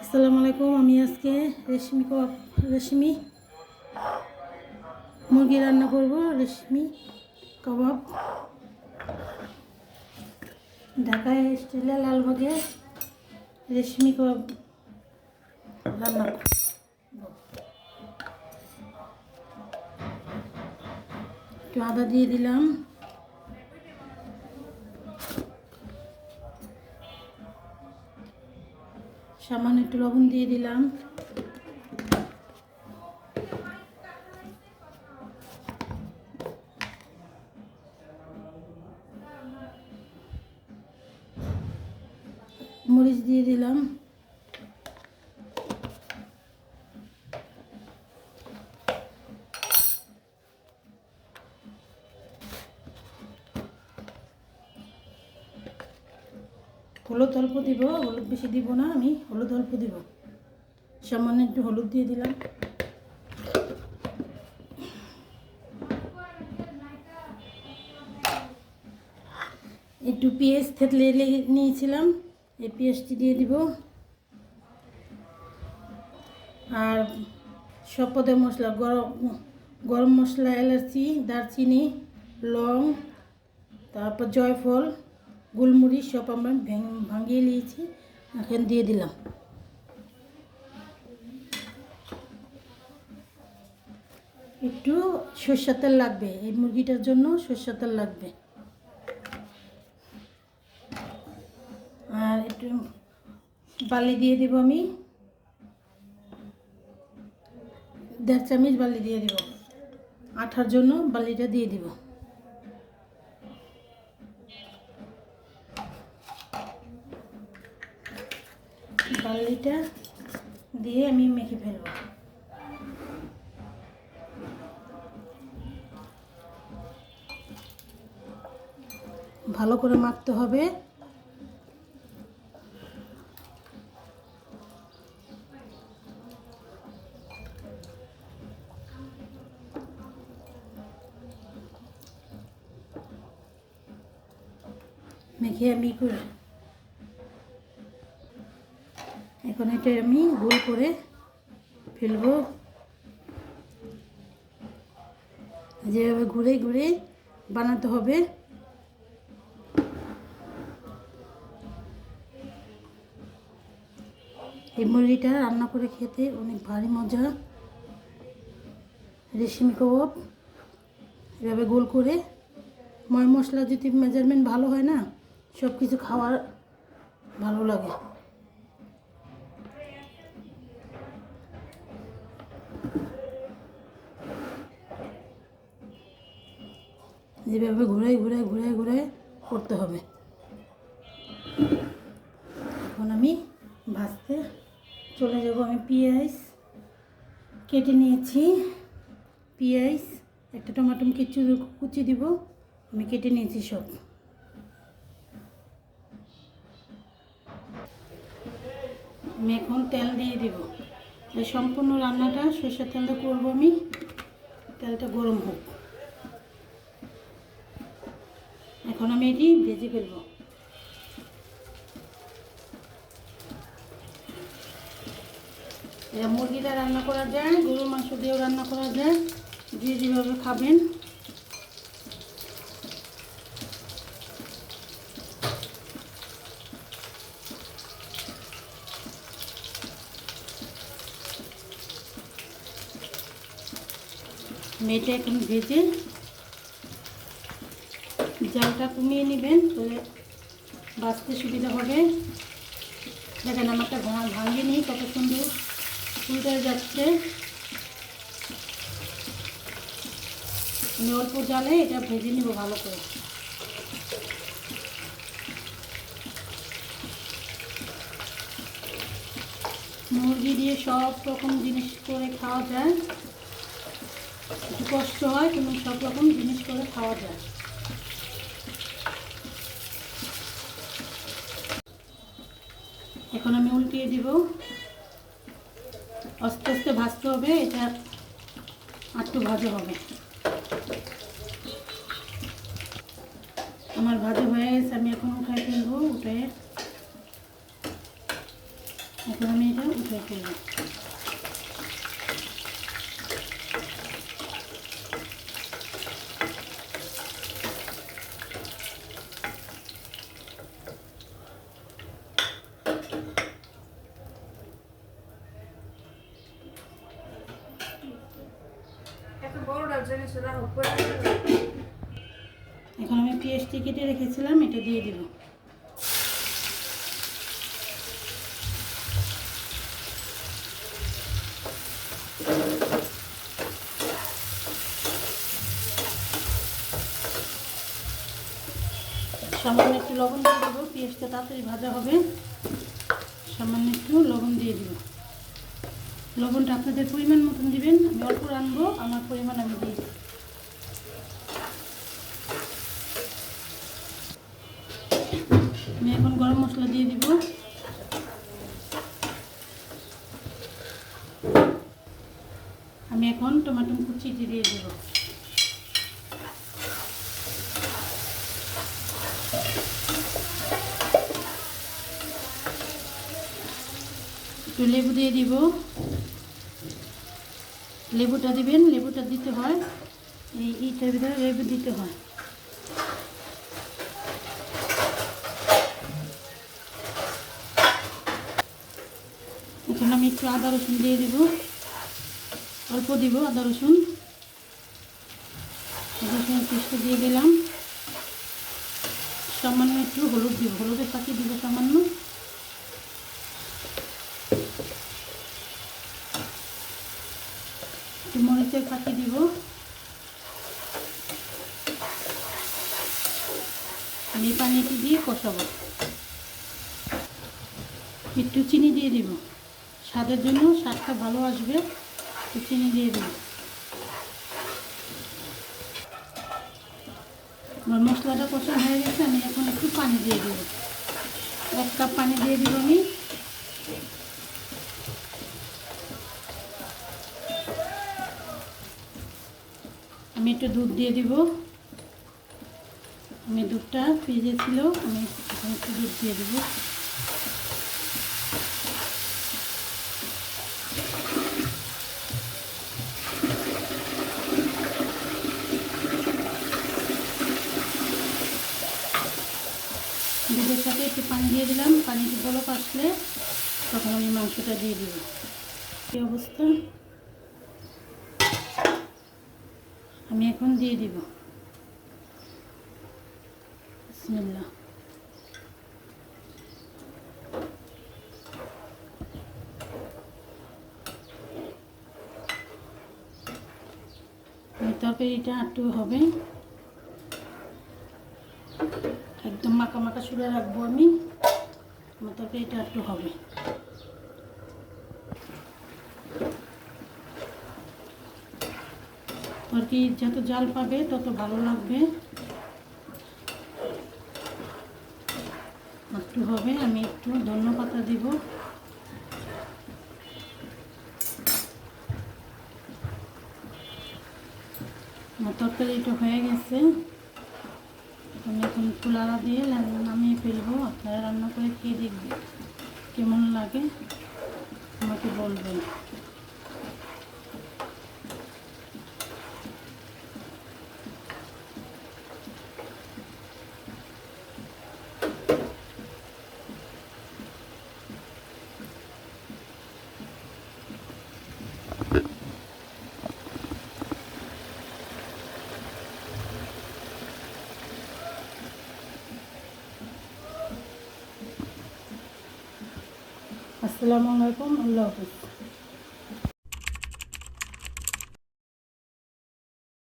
আসসালামু আলাইকুম। আমি আজকে রেশমি মুরগি রান্না করব। রেশমি কাবাব ঢাকায় স্টাইলে লালবাগে রেশমি কাবাব রান্না করব। একটু আদা দিয়ে দিলাম, সামান্য একটু লবণ দিয়ে দিলাম, মরিচ দিয়ে দিলাম, হলুদ অল্প দিব, হলুদ বেশি দিব না, আমি হলুদ অল্প দিব, সামান্য একটু হলুদ দিয়ে দিলাম। একটু পেঁয়াজ থেতলে নিয়েছিলাম, এই পেঁয়াজটি দিয়ে দিব। আর সব পদের মশলা, গরম মশলা, এলাচি, দারচিনি, লং, তারপর জয়ফল, গোলমরিচ সব আমরা ভাঙিয়ে নিয়েছি, এখন দিয়ে দিলাম। একটু সরষের তেল লাগবে, এই মুরগিটার জন্য সরষের তেল লাগবে। আর একটু বালি দিয়ে দিব, আমি 1.5 চামচ বালি দিয়ে দিব, আঠার জন্য বালিটা দিয়ে দিব। বালিটা দিয়ে আমি মেখে ফেলব। ভালো করে মাখতে হবে। মেখে আমি করে এখন এটা আমি গোল করে ফেলবো। যেভাবে ঘুরে ঘুরে বানাতে হবে। এই মুরগিটা রান্না করে খেতে অনেক ভারী মজা। রেশমি কাবাব এভাবে গোল করে, ময় মশলা যদি মেজারমেন্ট ভালো হয় না, সব কিছু খাওয়ার ভালো লাগে। যেভাবে ঘুরে ঘুরে ঘুরে ঘুরে করতে হবে। এখন আমি ভাজতে চলে যাব। আমি পেঁয়াজ কেটে নিয়েছি, পেঁয়াজ, একটা টমেটো কুচি দিব, আমি কেটে নিয়েছি সব। আমি এখন তেল দিয়ে দিব। এই সম্পূর্ণ রান্নাটা সরষের তেলটা করবো আমি। তেলটা গরম হোক। এখন আমি এটি ভেজে ফেলবো। এটা মুরগিটা রান্না করা যায়, গরুর মাংস দিয়েও রান্না করা যায়, যে যেভাবে খাবেন। মেয়েটা এখন ভেজে জালটা কমিয়ে নেবেন, তাহলে বাঁচতে সুবিধা হবে। দেখেন আমারটা ভাঙিয়ে নিই, কত সুন্দর উল্টে যাচ্ছে। আমি অল্প জালে এটা ভেজে নিব ভালো করে। মুরগি দিয়ে সব রকম জিনিস করে খাওয়া যায়, একটু কষ্ট হয় কিন্তু সব রকম জিনিস করে খাওয়া যায়। এখন আমি উল্টিয়ে দিব। আস্তে আস্তে ভাজতে হবে, এটা একটু ভাজা হবে। আমার ভাজা হয়ে গেছে, আমি এখন উঠাই ফেলবো। উঠে এখন আমি এটা উঠে ফেলব। এখন আমি পেঁয়াজটি কেটে রেখেছিলাম, এটা দিয়ে দিব। সামান্য একটু লবণ দিয়ে দেবো, পেঁয়াজটা তাড়াতাড়ি ভাজা হবে। সামান্য একটু লবণ দিয়ে দিব। লবণটা আপনাদের পরিমাণ মতন দিবেন, আমি অল্প রাখবো, আমার পরিমাণ আমি দিই। আমি এখন গরম মশলা দিয়ে দিব। আমি এখন টমেটো কুচি দিয়ে দেব। একটু লেবু দিয়ে দিব। লেবুটা দিবেন, লেবুটা দিতে হয়, এইটার ভিতরে লেবু দিতে হয়। এখন আমি একটু আদা রসুন দিয়ে দিব, অল্প দিব আদা রসুন। আদা রসুন পেস্টটা দিয়ে দিলাম। সামান্য একটু হলুদ দিব, হলুদের পাখি দিব সামান্য। একটু মরিচের পাখি দিব। আমি পানিটি দিয়ে কষাবো। একটু চিনি দিয়ে দিব, স্বাদের জন্য, স্বাদটা ভালো আসবে, একটু চিনি দিয়ে দিব। আমার মশলাটা কষা হয়ে গেছে, আমি এখন একটু পানি দিয়ে দেব। 1 কাপ পানি দিয়ে দিব আমি। আমি একটু দুধ দিয়ে দিব। আমি দুধটা ফ্রিজে ছিল, আমি এখন একটু দুধ দিয়ে দেব। দুধের সাথে একটু পানি দিয়ে দিলাম। পানিটি বলক আসলে তখন আমি মাংসটা দিয়ে দিব। এই অবস্থা আমি এখন দিয়ে দিব। বিসমিল্লাহ। তরকারিটা একটু হবে, একদম মাখা মাখা সুরে রাখবো আমি। আমার তরকারিটা একটু হবে। তরকারি যত জাল পাবে তত ভালো লাগবে। একটু হবে, আমি একটু ধনে পাতা দিব। আমার তরকারিটা হয়ে গেছে, আমি এখন চুলারা দিয়ে নামিয়ে ফেলবো। আপনারা রান্না করে খেয়ে দেখবেন কেমন লাগে, আমাকে বলবেন। আসসালামু আলাইকুম, আল্লাহ হাফেজ।